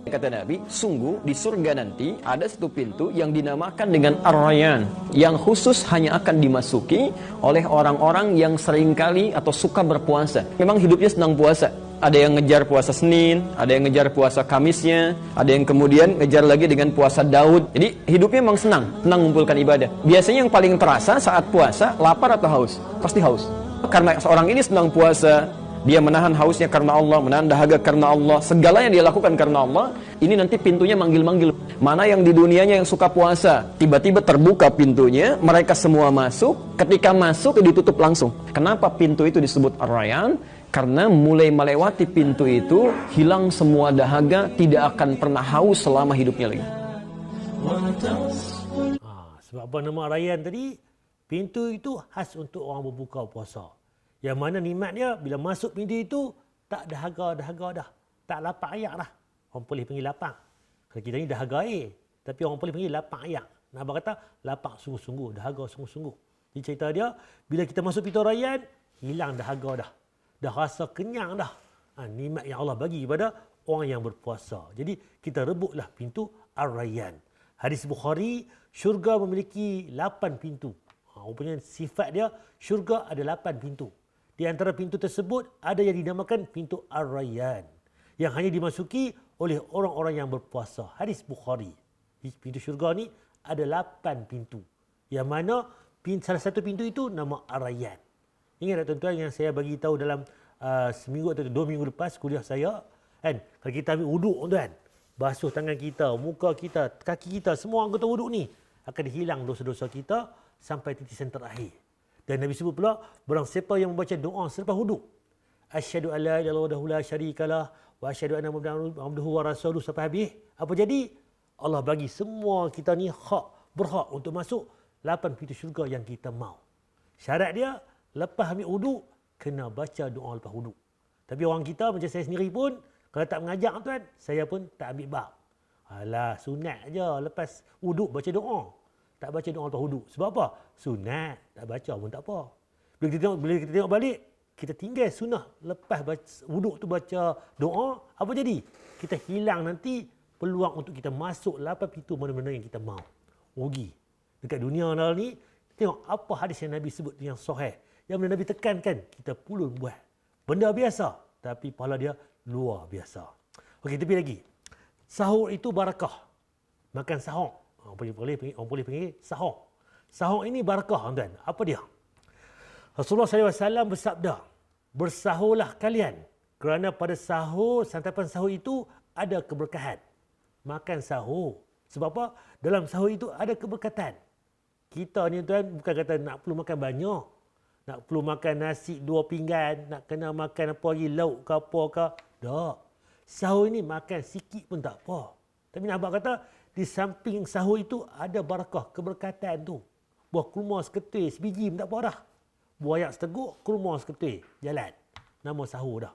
Kata Nabi, sungguh di surga nanti ada satu pintu yang dinamakan dengan Ar-Rayyan, yang khusus hanya akan dimasuki oleh orang-orang yang seringkali atau suka berpuasa. Memang hidupnya senang puasa. Ada yang ngejar puasa Senin, ada yang ngejar puasa Kamisnya, ada yang kemudian ngejar lagi dengan puasa Daud. Jadi hidupnya memang senang mengumpulkan ibadah. Biasanya yang paling terasa saat puasa, lapar atau haus? Pasti haus. Karena seorang ini senang puasa, dia menahan hausnya karena Allah, menahan dahaga karena Allah, segalanya dia lakukan karena Allah. Ini nanti pintunya manggil-manggil. Mana yang di dunianya yang suka puasa, tiba-tiba terbuka pintunya, mereka semua masuk. Ketika masuk ditutup langsung. Kenapa pintu itu disebut Ar-Rayyan? Karena mulai melewati pintu itu, hilang semua dahaga, tidak akan pernah haus selama hidupnya lagi. Sebab apa nama Ar-Rayyan tadi? Pintu itu khas untuk orang berbuka puasa. Yang mana nikmat dia, bila masuk pintu itu, tak dahaga dah. Tak lapang ayak dah. Orang boleh panggil lapang. Kalau kita ni dahaga air. Tapi orang boleh panggil lapang ayak. Nak kata, lapang sungguh-sungguh, dahaga sungguh-sungguh. Jadi cerita dia, bila kita masuk pintu Ar-Rayyan, hilang dahaga dah. Dah rasa kenyang dah. Nikmat yang Allah bagi kepada orang yang berpuasa. Jadi kita rebutlah pintu Ar-Rayyan. Hadis Bukhari, syurga memiliki 8 pintu. Rupanya sifat dia, syurga ada 8 pintu. Di antara pintu tersebut, ada yang dinamakan pintu Ar-Rayyan. Yang hanya dimasuki oleh orang-orang yang berpuasa. Hadis Bukhari. Pintu syurga ni ada 8 pintu. Yang mana salah satu pintu itu nama Ar-Rayyan. Ingat tak tuan-tuan yang saya bagi tahu dalam seminggu atau 2 minggu lepas kuliah saya, kan? Kalau kita ambil wuduk tuan, basuh tangan kita, muka kita, kaki kita, semua anggota wuduk ni akan dihilang dosa-dosa kita sampai titisan terakhir. Dan Nabi sebut pula, barang siapa yang membaca doa selepas wuduk, asyhadu an la ilaha illallah la syarikalah wa asyhadu anna muhammadan abduhu wa rasuluhu sampai habis, apa jadi? Allah bagi semua kita ni berhak untuk masuk 8 pintu syurga yang kita mau. Syarat dia, lepas ambil wuduk, kena baca doa lepas wuduk. Tapi orang kita macam saya sendiri pun, kalau tak mengajak tuan, saya pun tak ambil bab. Alah, sunat je lepas wuduk baca doa. Tak baca doa lepas wuduk. Sebab apa? Sunat. Tak baca pun tak apa. Bila kita tengok balik, kita tinggal sunnah lepas wuduk tu baca doa, apa jadi? Kita hilang nanti peluang untuk kita masuk 8 pintu mana-mana yang kita mau. Rugi. Dekat dunia ni, tengok apa hadis yang Nabi sebut yang sahih. Yang mana Nabi tekankan, kita pulun buat. Benda biasa, tapi pahala dia luar biasa. Okey, tapi lagi. Sahur itu barakah. Makan sahur. Orang boleh panggil sahur. Sahur ini barakah, tuan. Apa dia? Rasulullah SAW bersabda, bersahurlah kalian. Kerana pada sahur, santapan sahur itu ada keberkahan. Makan sahur. Sebab apa? Dalam sahur itu ada keberkatan. Kita ni tuan, bukan kata nak perlu makan banyak. Nak perlu makan nasi 2 pinggan, nak kena makan apa lagi, lauk ke apa ke. Tak. Sahur ini makan sikit pun tak apa. Tapi nak abang kata, di samping sahur itu ada barakah, keberkatan tu. Buah kurma seketul, sebiji pun tak apa dah. Buah ayak seteguk, kurma seketul, jalan. Nama sahur dah.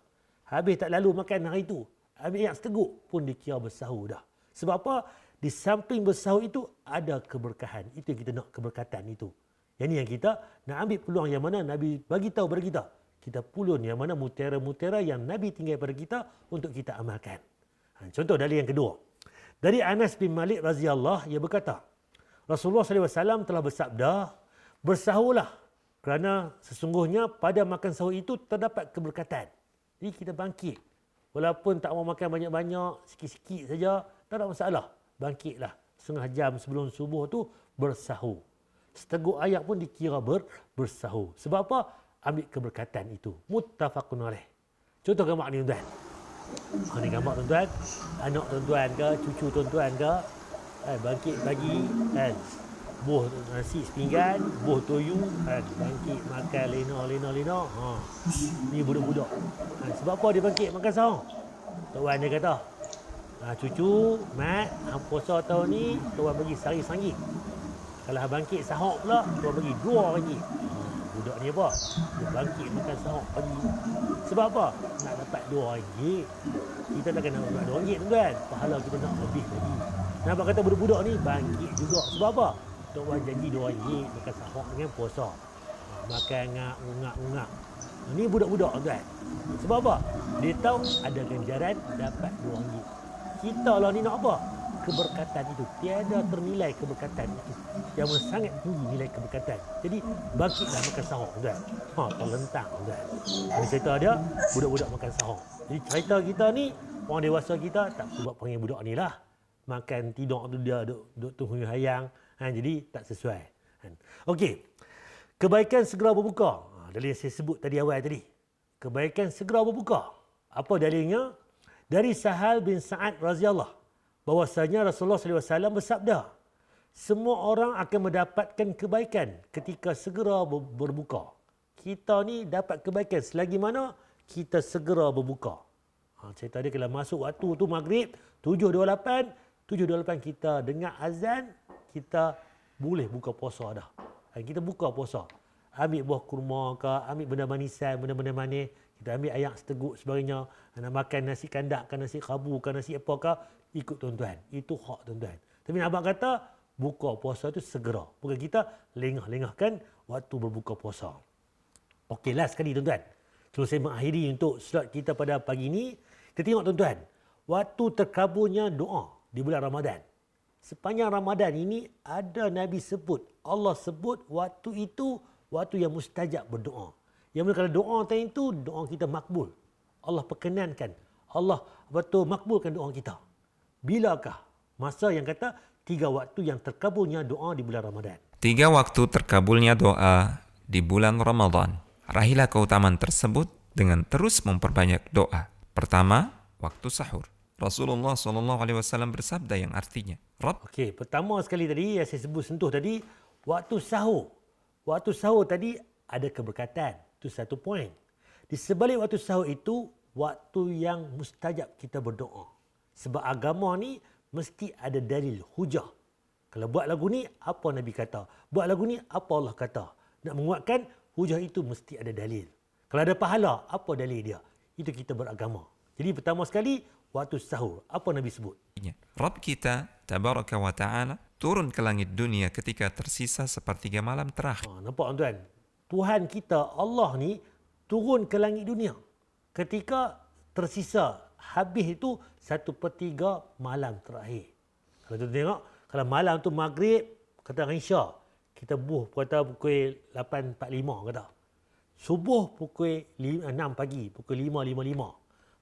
Habis tak lalu makan hari itu, ambil ayak seteguk pun dikira bersahur dah. Sebab apa? Di samping bersahur itu ada keberkahan. Itu yang kita nak, keberkatan itu. Yang ni yang kita nak ambil peluang yang mana Nabi bagi tahu kepada kita. Kita pulun yang mana mutiara-mutiara yang Nabi tinggal pada kita untuk kita amalkan. Contoh dalil yang kedua. Dari Anas bin Malik radhiyallahu, ia berkata, Rasulullah SAW telah bersabda, bersahurlah kerana sesungguhnya pada makan sahur itu terdapat keberkatan. Jadi kita bangkit. Walaupun tak mau makan banyak-banyak, sikit-sikit saja, tak ada masalah. Bangkitlah. Setengah jam sebelum subuh tu bersahur. Seteguk ayak pun dikira bersahur. Sebab apa? Ambil keberkatan itu. Muttafaqun alaih. Contoh gambar ni tuan. Ini gambar tuan-tuan. Anak tuan-tuan ke, cucu tuan-tuan ke. bangkit pagi kan, buh nasi sepinggan, buh toyu kan, bangkit makan lena. Ni budak-budak. Sebab apa dia bangkit makan sahur? Tok Wan dia kata, cucu, mat, hang puasa tahun ni Tuan bagi RM1. Kalau hang bangkit sahur pula, Tuan bagi RM2. Budak ni apa? Dia bangkit makan sahur pagi. Sebab apa? Nak dapat RM2. Kita takkan nak dapat RM2 tuan. Pahala kita nak lebih lagi. Nampak kata budak-budak ni bangkit juga. Sebab apa? Tok Wan janji RM2 makan sahur dengan puasa. Makan ngak-ngak. Ni budak-budak tuan. Sebab apa? Dia tahu ada ganjaran dapat RM2. Kita lah ni nak apa? Keberkatan itu. Tiada ternilai keberkatan itu. Yang sangat tinggi nilai keberkatan. Jadi bangkitlah makan sahur tuan. Terlentang tuan. Ini cerita dia budak-budak makan sahur. Jadi cerita kita ni orang dewasa kita tak buat panggil budak ni lah. Makan tidur tu dia duk tunggu hayang. Jadi tak sesuai. Okey. Kebaikan segera berbuka. Dari yang saya sebut tadi awal tadi. Kebaikan segera berbuka. Apa dalilnya? Dari Sahal bin Sa'ad radhiyallahu bahwasanya Rasulullah SAW bersabda, semua orang akan mendapatkan kebaikan ketika segera berbuka. Kita ni dapat kebaikan selagi mana kita segera berbuka. Cerita dia kalau masuk waktu tu maghrib 7.28 kita dengar azan, kita boleh buka puasa dah. Kita buka puasa. Ambil buah kurma ke, ambil benda manisan, benda-benda manis. Kita ambil ayam seteguk sebagainya. Nak makan nasi kandak ke, nasi kabu ke, nasi apa ke, ikut tuan-tuan. Itu hak tuan-tuan. Tapi abang kata, buka puasa itu segera. Bukan kita lengah-lengahkan waktu berbuka puasa. Okeylah sekali tuan-tuan. Sebelum saya mengakhiri untuk slot kita pada pagi ini, kita tengok tuan-tuan. Waktu terkabulnya doa di bulan Ramadan. Sepanjang Ramadan ini ada Nabi sebut, Allah sebut waktu itu waktu yang mustajab berdoa. Yang mana kalau doa time itu, doa kita makbul. Allah perkenankan. Allah makbulkan doa kita. Bilakah masa yang kata 3 waktu yang terkabulnya doa di bulan Ramadan? 3 waktu terkabulnya doa di bulan Ramadan. Rahilah keutamaan tersebut dengan terus memperbanyak doa. Pertama, waktu sahur. Rasulullah SAW bersabda yang artinya, Okey, pertama sekali tadi yang saya sebut sentuh tadi, waktu sahur. Waktu sahur tadi ada keberkatan. Itu satu poin. Di sebalik waktu sahur itu, waktu yang mustajab kita berdoa. Sebab agama ni mesti ada dalil, hujah. Kalau buat lagu ni, apa Nabi kata? Buat lagu ni, apa Allah kata? Nak menguatkan, hujah itu mesti ada dalil. Kalau ada pahala, apa dalil dia? Itu kita beragama. Jadi pertama sekali, waktu sahur. Apa Nabi sebut? Rabb kita, Tabaraka wa Ta'ala, turun ke langit dunia ketika tersisa sepertiga malam terakhir. Nampak tuan? Tuhan kita, Allah ni, turun ke langit dunia ketika tersisa. Habis itu 1/3 malam terakhir. Kalau kita tengok, kalau malam tu maghrib, kata Isya, kita kata pukul 8.45 kata. Subuh pukul 6 pagi, pukul 5.55.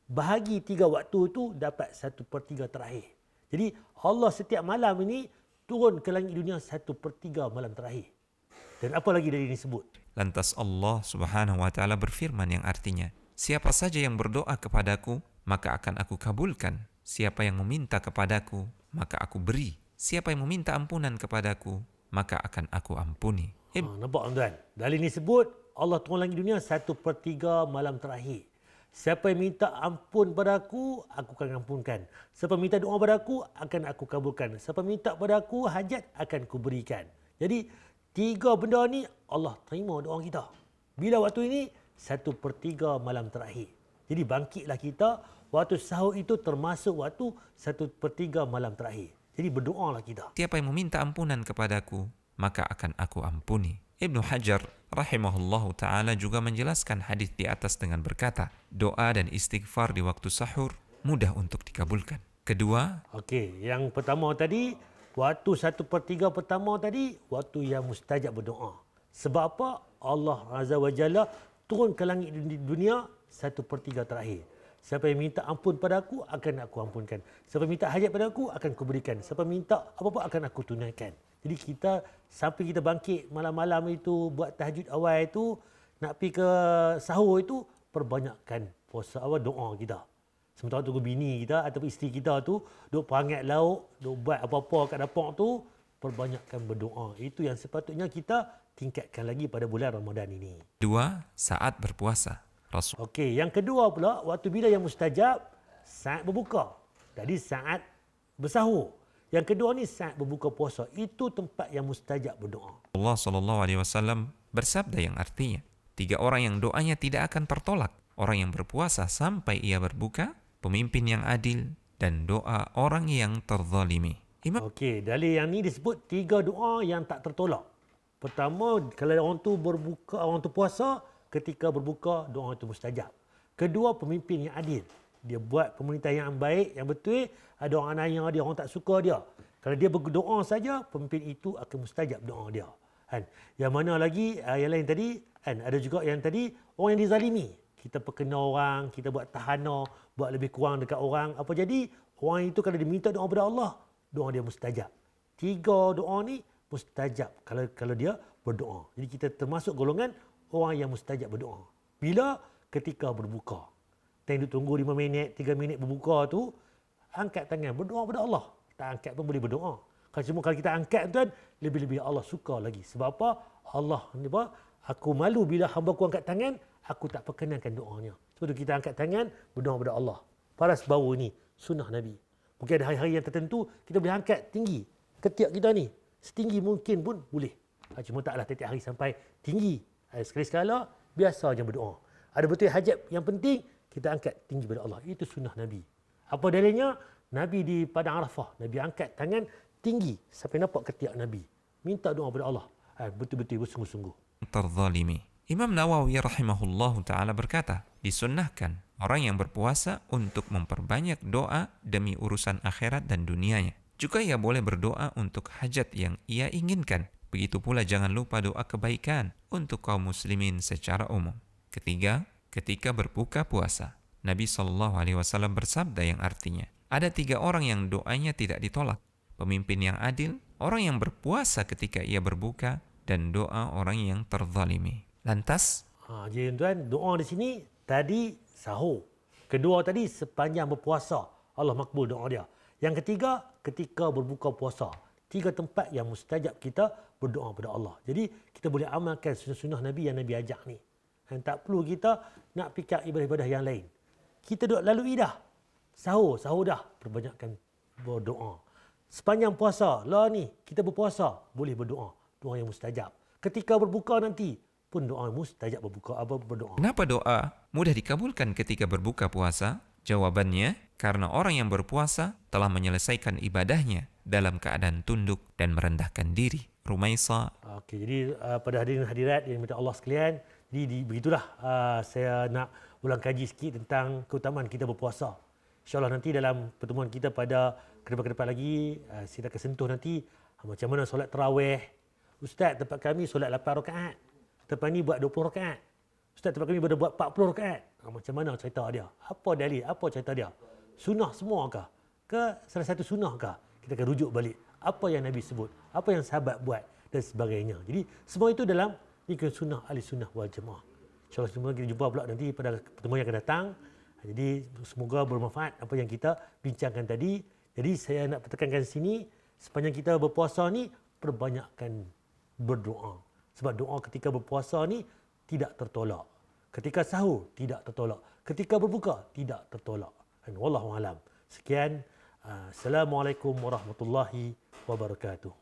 Bahagi 3 waktu itu dapat 1/3 terakhir. Jadi Allah setiap malam ini turun ke langit dunia 1/3 malam terakhir. Dan apa lagi dari ini sebut? Lantas Allah Subhanahu wa Ta'ala berfirman yang artinya, siapa saja yang berdoa kepadaku, maka akan aku kabulkan. Siapa yang meminta kepadaku, maka aku beri. Siapa yang meminta ampunan kepadaku, maka akan aku ampuni. Nampak tuan? Dari ini sebut Allah turun langit dunia 1/3 malam terakhir. Siapa yang minta ampun padaku, aku akan ampunkan. Siapa minta doa padaku, akan aku kabulkan. Siapa minta padaku hajat, akan kuberikan. Jadi 3 benda ni Allah terima doa kita. Bila waktu ini 1/3 malam terakhir. Jadi bangkitlah kita. Waktu sahur itu termasuk waktu 1/3 malam terakhir. Jadi berdoalah kita. Siapa yang meminta ampunan kepadaku, maka akan aku ampuni. Ibnu Hajar rahimahullahu ta'ala juga menjelaskan hadis di atas dengan berkata, doa dan istighfar di waktu sahur mudah untuk dikabulkan. Kedua, Okey, yang pertama tadi, waktu 1/3 pertama tadi, waktu yang mustajab berdoa. Sebab apa? Allah Azza wa Jalla turun ke langit dunia 1/3 terakhir. Siapa yang minta ampun padaku, akan aku ampunkan. Siapa minta hajat padaku, akan kuberikan. Siapa minta apa-apa, akan aku tunaikan. Jadi kita, sampai kita bangkit malam-malam itu, buat tahajud awal itu, nak pergi ke sahur itu, perbanyakkan puasa awal doa kita. Sementara tunggu bini kita ataupun isteri kita tu duk perangat lauk, duk buat apa-apa kat dapur tu, perbanyakkan berdoa. Itu yang sepatutnya kita tingkatkan lagi pada bulan Ramadan ini. 2. Saat berpuasa. Rasul Okey, yang kedua pula, waktu bila yang mustajab, saat berbuka. Jadi saat bersahur. Yang kedua ni saat berbuka puasa. Itu tempat yang mustajab berdoa. Allah SAW bersabda yang artinya, 3 orang yang doanya tidak akan tertolak. Orang yang berpuasa sampai ia berbuka, pemimpin yang adil, dan doa orang yang terzalimi. Imam Okey, dalil yang ni disebut 3 doa yang tak tertolak. Pertama, kalau orang tu berbuka, orang tu puasa, ketika berbuka, doa itu mustajab. Kedua, pemimpin yang adil. Dia buat pemerintahan yang baik, yang betul. Ada orang anaya dia, orang tak suka dia. Kalau dia berdoa saja, pemimpin itu akan mustajab doa dia. Kan? Yang mana lagi, yang lain tadi, kan? Ada juga yang tadi, orang yang dizalimi. Kita perkena orang, kita buat tahanan, buat lebih kurang dekat orang. Apa jadi? Orang itu kalau dia minta doa kepada Allah, doa dia mustajab. 3 doa ni mustajab kalau dia berdoa. Jadi kita termasuk golongan orang yang mustajab berdoa. Bila? Ketika berbuka. Tengok tunggu 5 minit, 3 minit berbuka tu, angkat tangan, berdoa kepada Allah. Tak angkat pun boleh berdoa. Kalau kita angkat tuan, lebih-lebih Allah suka lagi. Sebab apa? Allah ni apa? Aku malu bila hamba ku angkat tangan, aku tak perkenankan doanya. Sebab tu kita angkat tangan, berdoa kepada Allah. Paras bau ni, sunnah Nabi. Mungkin ada hari-hari yang tertentu, kita boleh angkat tinggi. Ketiak kita ni, setinggi mungkin pun boleh. Cuma taklah tiap hari sampai tinggi. Sekali-sekala, biasa je berdoa. Ada betul hajat yang penting, kita angkat tinggi pada Allah. Itu sunnah Nabi. Apa dalilnya? Nabi di Padang Arafah, Nabi angkat tangan tinggi sampai nampak ketiak Nabi. Minta doa kepada Allah. Betul-betul bersungguh-sungguh. terzalimi. Imam Nawawi rahimahullahu ta'ala berkata, disunnahkan orang yang berpuasa untuk memperbanyak doa demi urusan akhirat dan dunianya. Juga ia boleh berdoa untuk hajat yang ia inginkan. Begitu pula jangan lupa doa kebaikan untuk kaum muslimin secara umum. Ketiga, ketika berbuka puasa. Nabi SAW bersabda yang artinya, ada 3 orang yang doanya tidak ditolak. Pemimpin yang adil, orang yang berpuasa ketika ia berbuka, dan doa orang yang terzalimi. Lantas, Jadi tuan, doa di sini tadi sahur. Kedua tadi sepanjang berpuasa. Allah makbul doa dia. Yang ketiga, ketika berbuka puasa. 3 tempat yang mustajab kita berdoa kepada Allah. Jadi kita boleh amalkan sunnah Nabi yang Nabi ajak ni. Dan tak perlu kita nak fikir ibadah-ibadah yang lain. Kita duduk lalui dah. Sahur dah. Perbanyakkan berdoa. Sepanjang puasa, lah ni kita berpuasa, boleh berdoa. Doa yang mustajab. Ketika berbuka nanti, pun doa mustajab berdoa. kenapa doa mudah dikabulkan ketika berbuka puasa? Jawabannya, karena orang yang berpuasa telah menyelesaikan ibadahnya dalam keadaan tunduk dan merendahkan diri. Rumaisa. Okey, jadi pada hadirin hadirat yang minta Allah sekalian, jadi begitulah saya nak ulang kaji sikit tentang keutamaan kita berpuasa. InsyaAllah nanti dalam pertemuan kita pada ke depan lagi, saya akan sentuh nanti macam mana solat tarawih. Ustaz, tempat kami solat 8 rakaat. Tempat ni buat 20 rakaat. Ustaz, tempat kami boleh buat 40 rakaat. Macam mana cerita dia? Apa dalil? Apa cerita dia? Sunnah semua kah? Ke salah satu sunnah kah? Kita akan rujuk balik. Apa yang Nabi sebut? Apa yang sahabat buat? Dan sebagainya. Jadi, semua itu dalam nikah sunnah ahli sunnah wal jamaah. InsyaAllah semua kita jumpa pula nanti pada pertemuan yang akan datang. Jadi, semoga bermanfaat apa yang kita bincangkan tadi. Jadi, saya nak tekankan sini, sepanjang kita berpuasa ni, perbanyakkan berdoa. Sebab doa ketika berpuasa ni tidak tertolak. Ketika sahur tidak tertolak. Ketika berbuka tidak tertolak. Wallahu alam. Sekian. Assalamualaikum warahmatullahi wabarakatuh.